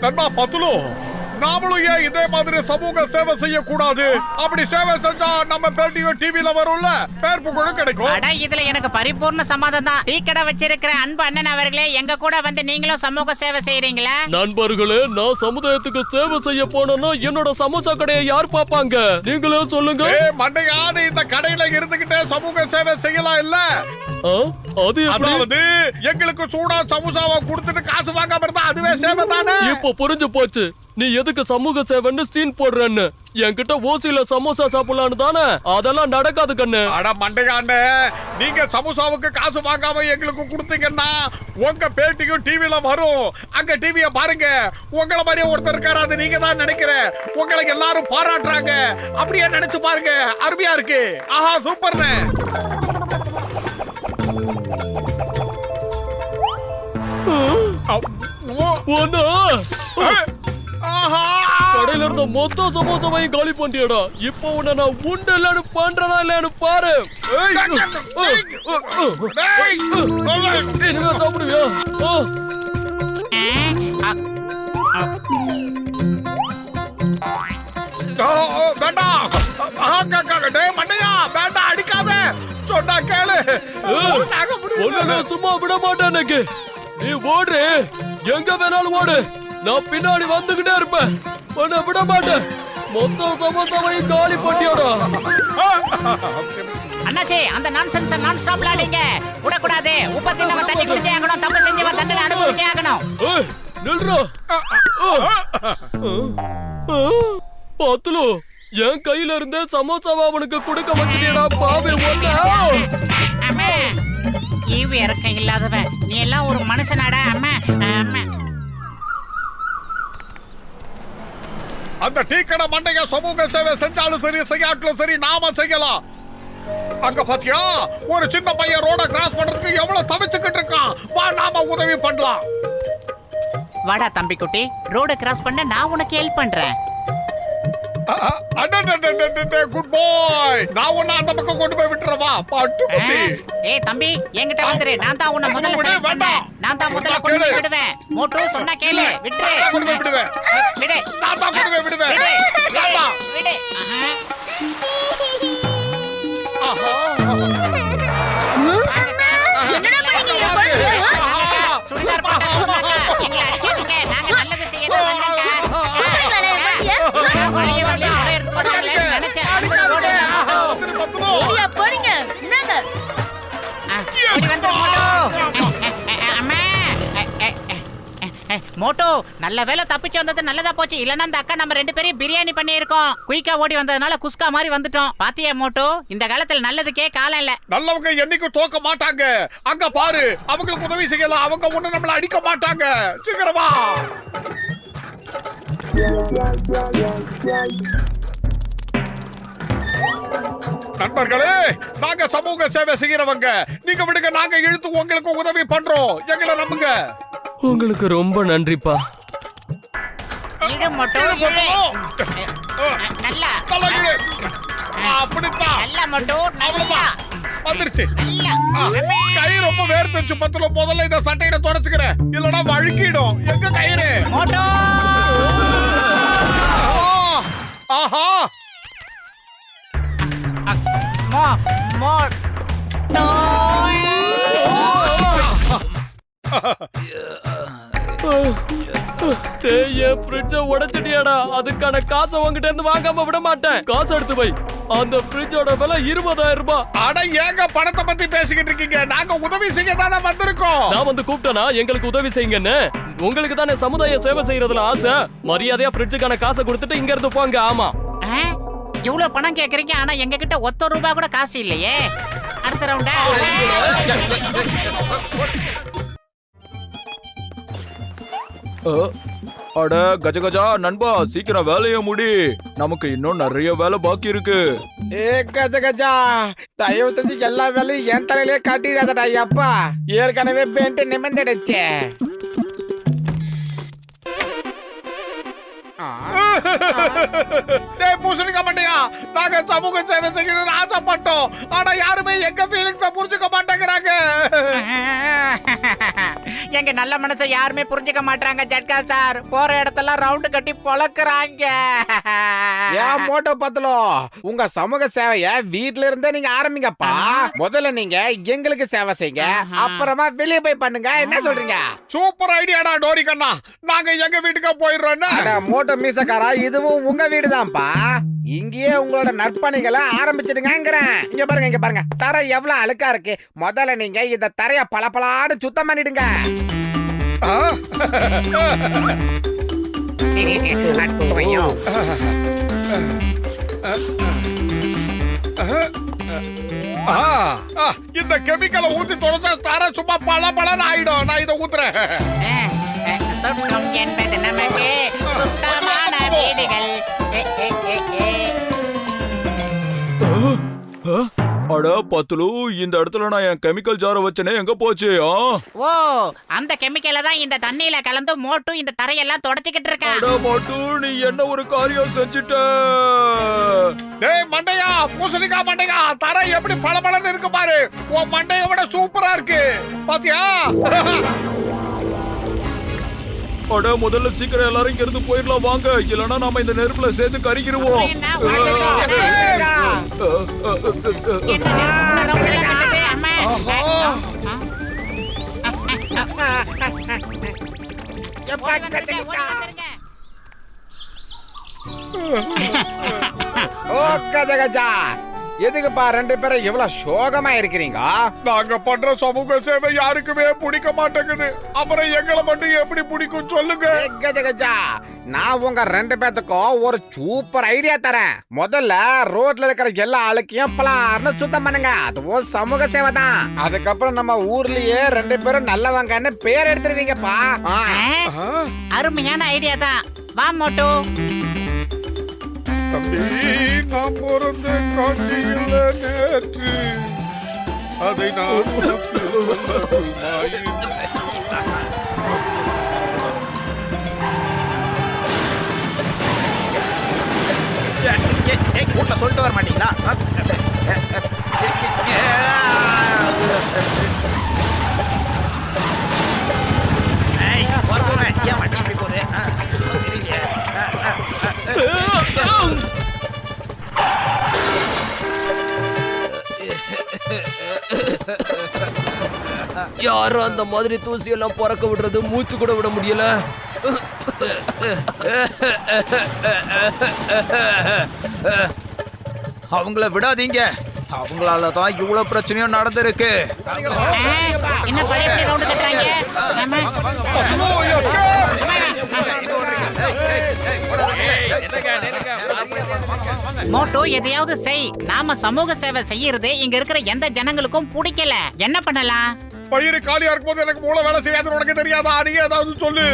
நண்பா பத்துலு, நாமளும் ஏன் இதே மாதிரி சமூக சேவை செய்யக்கூடாது? அப்படி சேவை செஞ்சா நம்ம பேட்டியோ டிவில வரும்ல, பேர் புகழும் கிடைக்கும். அட இதுல எனக்கு பரிபூர்ண சம்மதம் தான். டீ கடை வச்சிருக்கிற அன்பு அண்ணன் அவர்களே, எங்க கூட வந்து நீங்களும் சமூக சேவை செய்யறீங்களா? நண்பர்களே, நான் சமுதாயத்துக்கு சேவை செய்ய போனேன்னா என்னோட சமோசா கடையை யார் பாப்பாங்க? நீங்களே சொல்லுங்க. மண்டையா, நீ இந்த கடையில இருந்துகிட்டே சமூக சேவை செய்யலாம் இல்ல? அது அதாவது எங்களுக்கு சூடா சமோசாவை கொடுத்துட்டு காசு வாங்காம இருந்தா அதுவே சேவை தானே? இப்ப புரிஞ்சு போச்சு நீ எதுக்கு சமூக சேவைன்னு சீன் போடுறன்னு. என்கிட்ட ஓசியில சமோசா சாப்பிடலான்னு தானே? அதெல்லாம் நடக்காது கண்ணு. அட மண்டையாண்ணே, நீங்க சமோசாவுக்கு காசு வாங்காம எங்களுக்கு கொடுத்தீங்கன்னா உங்க பேட்டியும் டிவில வரும். அங்க டிவிய பாருங்க, உங்களை மாதிரியே ஒருத்தர் இருக்காரு, அது நீங்க தான் நினைக்கிறேன். உங்களை எல்லாரும் பாராட்டுறாங்க. அப்படியே நினைச்சு பாருங்க, அருமையா இருக்கு. ஆஹா, சூப்பர்ண்ணே. கடையில இருந்த மொத்த சமோசாவையும் காலி பண்ணியடா. இப்போ உன்னை நான் உண்டு இல்லன்னு பண்றனா இல்லன்னு பாரு. என்ன சாப்பிடுவியா? வேண்டாம், அடிக்காத. சொன்னா கேளு. சும்மா விட மாட்டேன். எனக்கு நீ ஓடு, எங்க வேணாலும் ஓடு, நான் பின்னாடி வந்துகிட்டே இருப்பேன். உன்னை விட மாட்டேன். மொத்த சமோசாவையும் காலி பண்ணியோடா. அண்ணாச்சி, அந்த நான்சென்ஸ் நான் ஸ்டாப் விளையாடுங்க. விடக்கூடாது. உப்பத்தில் நம்ம தண்ணி குடிச்சே ஆகணும். தப்பு செஞ்சவன் தண்டனை அனுபவிச்சே ஆகணும். நில்றா. பத்துலு, என் கையில இருந்தே சமோசாவை அவனுக்கு கொடுக்க வச்சிட்டா பாவே. அம்மா, ஈவு இறக்கம் இல்லாதவன் நீ எல்லாம் ஒரு மனுஷனாடா. அம்மா அம்மா, அந்த டீ கடை மண்டைய சமூக சேவை செஞ்சாலும் சரி, செய்யாட்டும் சரி, நாம செய்யலாம். அங்க பாத்தியா, ஒரு சின்ன பையன் ரோட கிராஸ் பண்றதுக்கு எவ்வளவு தவிச்சுக்கிட்டு இருக்கான். வா, நாம உதவி பண்ணலாம். வாடா தம்பி குட்டி, ரோட கிராஸ் பண்ண நான் உனக்கு ஹெல்ப் பண்றேன். குட் பாய். நான் உன்னை அந்த பக்கம் கொண்டு போய் விட்டுறவா பாட்டு குட்டி. ஏய் தம்பி, என்கிட்ட வந்துரு. நான் தான் உன்னை முதல்ல செலக்ட் பண்ணேன். நான் தான் முதல்ல கொண்டு போய் விடுவேன். மோட்டு சொன்னா கேளு. விட்டுரு. கொண்டு போய் விடுவேன். விடு. நான் தான் கொண்டு போய் விடுவேன். விடு. ஆஹா. என்னடா பண்ணீங்க? சுடிதார் போட்டா எங்களை அடிக்காதீங்க. நாங்க நல்லது செய்ய தான் வந்தோங்க. போறீங்க. மோட்டோ, நல்ல வேலை தப்பிச்சு வந்தது நல்லதா போச்சு. இல்லன்னா அந்த அக்கா நம்ம 2 பேரையும் பிரியாணி பண்ணியிருக்கோம். குயிக்கா ஓடி வந்ததுனால குஸ்கா மாதிரி வந்துட்டோம். பாத்தியா மோட்டோ, இந்த காலத்துல நல்லதுக்கே காலம் இல்ல. நல்லவங்க என்னைக்கும் தோக்க மாட்டாங்க. அங்க பாரு, அவங்களுக்கு உதவி செய்யலாம். அவங்க ஒண்ணு நம்மள அடிக்க மாட்டாங்க. சீக்கிரமா. நண்பர்களே, நாங்க சமூக சேவை செய்யறவங்க. நீங்க விடுங்க, நாங்க இழுத்து உங்களுக்கு உதவி பண்றோம். எங்களை நம்புங்க. உங்களுக்கு ரொம்ப நன்றிப்பா. இடு மோட்டோ, இடு. நல்லா அப்படித்தான். நல்லா மோட்டோ, நல்லா வந்துருச்சு. நல்லா. கை ரொம்ப வேர்த்துச்சு. பத்துல முதல்ல இந்த சட்டையில தொடச்சுக்கிறேன், இல்லனா வழுக்கிடும். எங்க கயிறு? மோட்டோ. ஆஹா. மோட்டோ. என் ஃப்ரிட்ஜ உடைச்சிட்டியாடா. அதுக்கான காசை உங்ககிட்ட இருந்து வாங்காம விட மாட்டேன். காசு எடுத்து வை. அந்த ஃப்ரிட்ஜோட விலை 20,000 ரூபாய். அட, ஏங்க பணத்தை பத்தி பேசிக்கிட்டு இருக்கீங்க? நாங்க உதவி செய்ய தானே வந்திருக்கோம். நான் வந்து கூப்பிட்டேனா எங்களுக்கு உதவி செய்யுங்கன்னு? உங்களுக்கு தானே சமுதாய சேவை செய்யறதுல ஆசை. மரியாதையா ஃப்ரிட்ஜுக்கான காசை கொடுத்துட்டு இங்க இருந்து போங்க. ஆமா, இவ்வளவு பணம் கேக்குறீங்க, ஆனா எங்க கிட்ட ₹1 கூட காசு இல்லையே. அடுத்த ரவுண்டா? அட கஜகஜா நண்பா, சீக்கிரம் வேலையை முடி. நமக்கு இன்னும் நிறைய வேலை பாக்கி இருக்கு. கஜகஜா, தயவு செஞ்சு எல்லா வேலையும் என் தலையிலே காட்டிடாதடா. அப்பா, ஏற்கனவே பெயிண்ட் நிமிர்ந்துடுச்சு. டேய் பூசணிக்க மாட்டியா, நாங்க சமூக சேவை செய்யணும்னு ஆசைப்பட்டோம். ஆனா யாருமே எங்க ஃபீலிங்ஸ புரிஞ்சுக்க மாட்டேங்கிறாங்க. எங்க நல்ல மனசை யாருமே புரிஞ்சுக்க மாட்டாங்க ஜட்கா சார். போற இடத்தெல்லாம் ரவுண்டு கட்டி பொளக்குறாங்க. ஏன் மோட்டோ பத்தலோ, உங்க சமூக சேவைய வீட்ல இருந்தே நீங்க ஆரம்பிங்கப்பா. முதல்ல நீங்க எங்களுக்கு சேவை செய்யுங்க, அப்புறமா வெளியே போய் பண்ணுங்க. என்ன சொல்றீங்க? சூப்பர் ஐடியாடா டோரி கண்ணா. நாங்க எங்க வீட்டுக்கு போயிடுறோம்னா அட மோட்டோ மீசக்காரா, இதுவும் உங்க வீடுதான்ப்பா. இங்கேயே உங்களோட நற்பணிகளை ஆரம்பிச்சிடுங்கிறேன். இங்க பாருங்க, இங்க பாருங்க, தரை எவ்வளவு அழுக்கா இருக்கு. முதல்ல நீங்க இந்த தரைய பளபளன்னு சுத்தம் பண்ணிடுங்க. இந்த கெமிக்கலை ஊத்தி தொடச்சா தர சும்மா பளபளன்னு ஆயிடும். நான் இதை ஊத்துறேன். சுத்தம் என்பது நமக்கு சுத்தமான வீடுகள். அட பத்துலு, இந்த இடத்துல நான் என் கெமிக்கல் ஜார வச்சனே, எங்க போச்சு? ஓ, அந்த கெமிக்கலை தான் இந்த தண்ணியில கலந்து மோட்டு இந்த தரையெல்லாம் தொடச்சிக்கிட்டு இருக்கான். அட மோட்டு, நீ என்ன ஒரு காரியம் செஞ்சிட்ட? டேய் மண்டையா, பூசணிக்கா மண்டையா, தரை எப்படி பளபளன்னு இருக்கு பாரு. உன் மண்டைய விட சூப்பரா இருக்கு பாத்தியா? அட முதல்ல சீக்கிரம் எல்லாரும் இங்க இருந்து போயிடலாம் வாங்க, இல்லனா நாம இந்த நெருப்புல சேர்த்து கருகிருவோம். என்ன நெருப்பு ரவுண்டுல கட்டுது, அம்மா. ஓடி வந்துருங்க. ஓ கஜகஜா, எதுக்குப்பா ரெண்டு பேரும் இவ்வளவு சோகமா இருக்கிறீங்க? நாங்க பண்ற சமூக சேவை யாருக்குமே பிடிக்க மாட்டேங்குது. அப்புறம் எங்களை மட்டும் எப்படி பிடிக்கும் சொல்லுங்க. கஜகஜா, நான் உங்க ரெண்டு பேத்துக்கும் ஒரு சூப்பர் ஐடியா தரேன். முதல்ல ரோட்ல இருக்கிற எல்லா அழுக்கையும் பலார்னு சுத்தம் பண்ணுங்க. அதுவும் சமூக சேவை தான். அதுக்கப்புறம் நம்ம ஊர்லயே ரெண்டு பேரும் நல்லவங்கன்னு பேர் எடுத்துருவீங்கப்பா. அருமையான ஐடியா தான். வா மோட்டு. தம்பி, நாம் பிறந்த காட்சியில் நேற்று அதை நான் கூட்ட சொல்லிட்டு வர மாட்டீங்களா? ஏன் வண்டி இப்படி போகுது? யாரும் அந்த மாதிரி தூசி எல்லாம் பறக்க விடுறது மூச்சு கூட விட முடியல. அவங்கள விடாதீங்க, அவங்களால தான் இவ்வளவு பிரச்சனையும் நடந்திருக்கு. என்ன பழைய ரவுண்டு கட்டுறாங்க? மோட்டோ, எதையாவது செய். நாம சமூக சேவை செய்யறது இங்க இருக்கிற எந்த ஜனங்களுக்கும் பிடிக்கல. என்ன பண்ணலாம்? பயிறு காலியா இருக்கும்போது எனக்கு மூளை வேலை செய்யாது உனக்கு தெரியாதா? நீ ஏதாவது சொல்லு.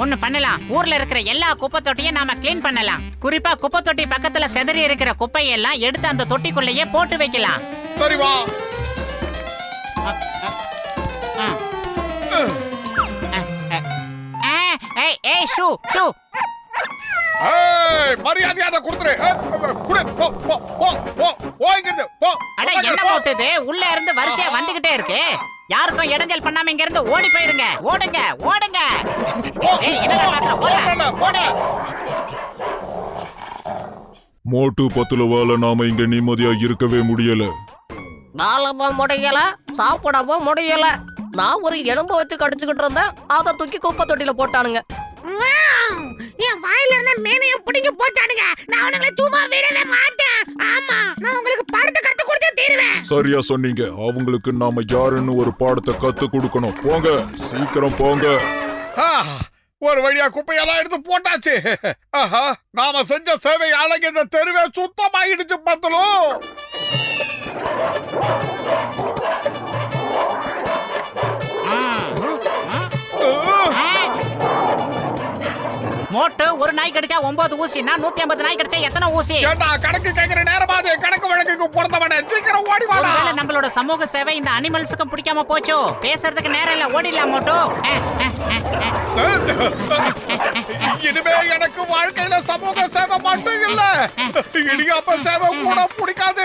ஒண்ணு பண்ணலாம். ஊர்ல இருக்கிற எல்லா குப்பை தொட்டியும் நாம கிளீன் பண்ணலாம். குறிப்பா குப்பை தொட்டி பக்கத்துல செதறி இருக்கிற குப்பையெல்லாம் எடுத்து அந்த தொட்டிக்குள்ளேயே போட்டு வைக்கலாம். சரி வா. ஏய் ஷூ ஷூ, மரியாதையாத குடுத்துரு. குடு, போ போ போ போ போயிங்கிறது போ. அட என்ன போட்டுது? உள்ள இருந்து வரிசையா வந்துகிட்டே இருக்கு. யாருக்கும் இடைஞ்சல் பண்ணாம இங்க இருந்து ஓடி போயிருங்க. ஓடுங்க ஓடுங்க. ஏய் என்னடா பாக்குற? ஓடு. மோட்டு பத்துலவால நாம இங்க நிம்மதியா இருக்கவே முடியல. நாளவும் முடியல, சாப்பிடவும் முடியல. நான் ஒரு எலும்பு வச்சு கடிச்சுக்கிட்டு இருந்தேன், அதை தூக்கி குப்பை தொட்டியில போட்டானுங்க. என் வாயில இருந்த மேனைய புடிங்க போட்டானுங்க. நான் அவங்களை சும்மா விடவே மாட்டேன். ஆமா, நான் உங்களுக்கு பாடத்தை கத்து கொடுத்து தீருவேன். சரியா சொன்னீங்க. அவங்களுக்கு நாம யாருன்னு ஒரு பாடத்தை கத்து கொடுக்கணும். போங்க, சீக்கிரம் போங்க. ஒரு வழியா குப்பையெல்லாம் எடுத்து போட்டாச்சு. நாம செஞ்ச சேவை அழகு இந்த தெருவே சுத்தமாயிடுச்சு பத்தலு. மோட்டு ஒரு நாய் கடிச்சா 9 ஊசினா 150 நாய் கடிச்சா எத்தனை ஊசி? ஏண்டா கணக்கு கேக்குற நேரமாது கணக்கு வழக்குக்கு பொறுத்தவன சீக்கிரம் ஓடி வாடா. ஒருவேளை நம்மளோட சமூக சேவை இந்த அனிமல்ஸுக்கும் பிடிக்காம போச்சோ? பேசுறதுக்கு நேரம் இல்ல, ஓடிடலாம் மோட்டு. இனிமே எனக்கு வாழ்க்கையில சமூக சேவை மட்டும் இல்ல, இடியாப்ப சேவை கூட பிடிக்காது.